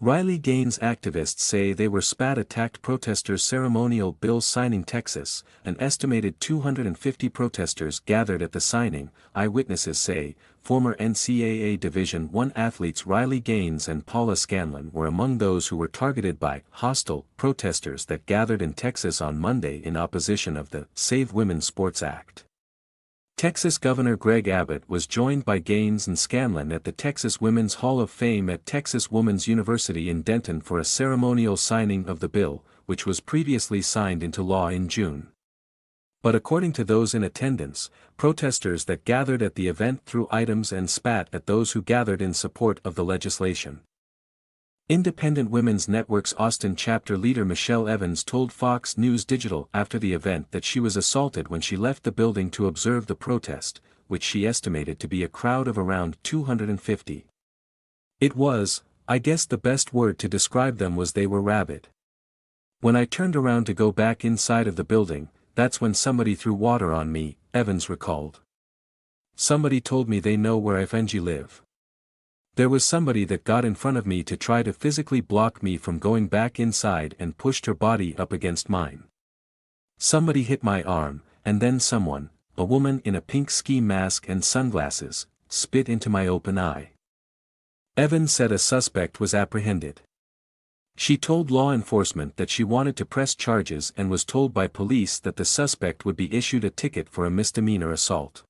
Riley Gaines activists say they were attacked protesters' ceremonial bill signing Texas. An estimated 250 protesters gathered at the signing, eyewitnesses say. Former NCAA Division I athletes Riley Gaines and Paula Scanlon were among those who were targeted by hostile protesters that gathered in Texas on Monday in opposition of the Save Women's Sports Act. Texas Governor Greg Abbott was joined by Gaines and Scanlon at the Texas Women's Hall of Fame at Texas Woman's University in Denton for a ceremonial signing of the bill, which was previously signed into law in June. But according to those in attendance, protesters that gathered at the event threw items and spat at those who gathered in support of the legislation. Independent Women's Network's Austin chapter leader Michelle Evans told Fox News Digital after the event that she was assaulted when she left the building to observe the protest, which she estimated to be a crowd of around 250. It was, I guess the best word to describe them was they were rabid. When I turned around to go back inside of the building, that's when somebody threw water on me, Evans recalled. Somebody told me they know where Ifenji live. There was somebody that got in front of me to try to physically block me from going back inside and pushed her body up against mine. Somebody hit my arm, and then someone, a woman in a pink ski mask and sunglasses, spit into my open eye. Evans said a suspect was apprehended. She told law enforcement that she wanted to press charges and was told by police that the suspect would be issued a ticket for a misdemeanor assault.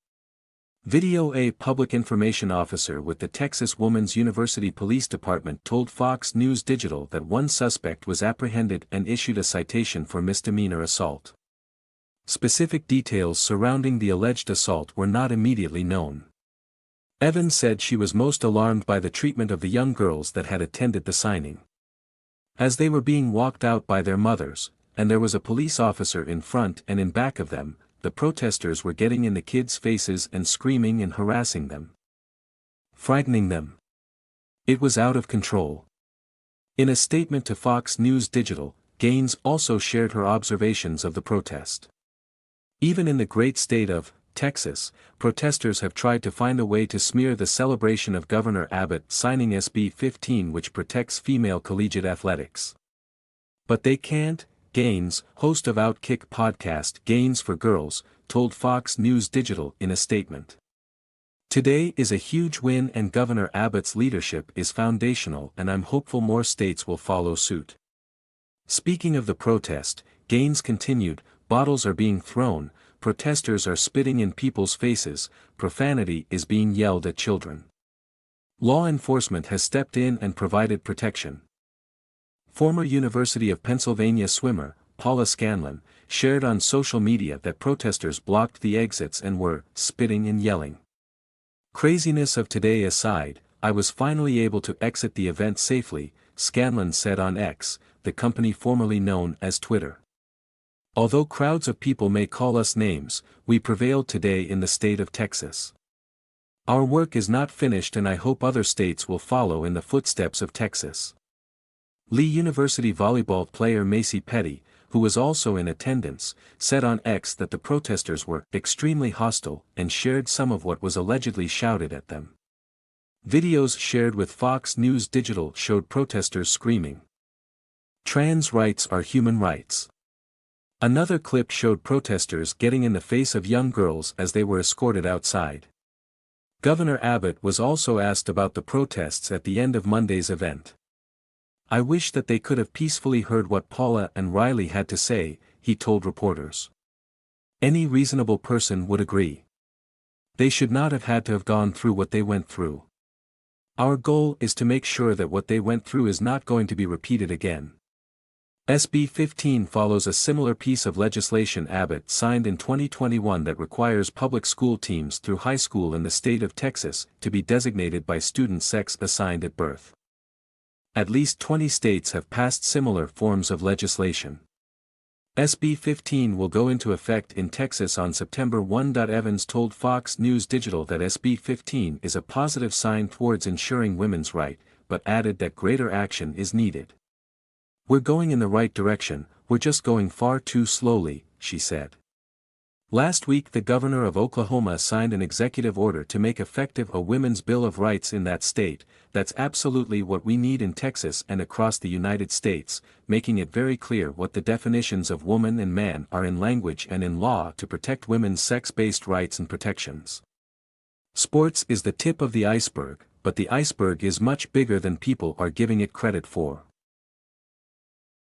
A public information officer with the Texas Woman's University Police Department told Fox News Digital that one suspect was apprehended and issued a citation for misdemeanor assault. Specific details surrounding the alleged assault were not immediately known. Evans said she was most alarmed by the treatment of the young girls that had attended the signing. As they were being walked out by their mothers, and there was a police officer in front and in back of them, the protesters were getting in the kids' faces and screaming and harassing them, frightening them. It was out of control. In a statement to Fox News Digital, Gaines also shared her observations of the protest. Even in the great state of Texas, protesters have tried to find a way to smear the celebration of Governor Abbott signing SB 15, which protects female collegiate athletics. But they can't. Gaines, host of Outkick podcast Gaines for Girls, told Fox News Digital in a statement. Today is a huge win and Governor Abbott's leadership is foundational and I'm hopeful more states will follow suit. Speaking of the protest, Gaines continued, bottles are being thrown, protesters are spitting in people's faces, profanity is being yelled at children. Law enforcement has stepped in and provided protection. Former University of Pennsylvania swimmer, Paula Scanlon, shared on social media that protesters blocked the exits and were spitting and yelling. Craziness of today aside, I was finally able to exit the event safely, Scanlon said on X, the company formerly known as Twitter. Although crowds of people may call us names, we prevailed today in the state of Texas. Our work is not finished and I hope other states will follow in the footsteps of Texas. Lee University volleyball player Macy Petty, who was also in attendance, said on X that the protesters were extremely hostile and shared some of what was allegedly shouted at them. Videos shared with Fox News Digital showed protesters screaming, "Trans rights are human rights." Another clip showed protesters getting in the face of young girls as they were escorted outside. Governor Abbott was also asked about the protests at the end of Monday's event. I wish that they could have peacefully heard what Paula and Riley had to say, he told reporters. Any reasonable person would agree. They should not have had to have gone through what they went through. Our goal is to make sure that what they went through is not going to be repeated again. SB 15 follows a similar piece of legislation Abbott signed in 2021 that requires public school teams through high school in the state of Texas to be designated by student sex assigned at birth. At least 20 states have passed similar forms of legislation. SB 15 will go into effect in Texas on September 1. Evans told Fox News Digital that SB 15 is a positive sign towards ensuring women's rights, but added that greater action is needed. We're going in the right direction, we're just going far too slowly, she said. Last week the governor of Oklahoma signed an executive order to make effective a Women's Bill of Rights in that state. That's absolutely what we need in Texas and across the United States, making it very clear what the definitions of woman and man are in language and in law to protect women's sex-based rights and protections. Sports is the tip of the iceberg, but the iceberg is much bigger than people are giving it credit for.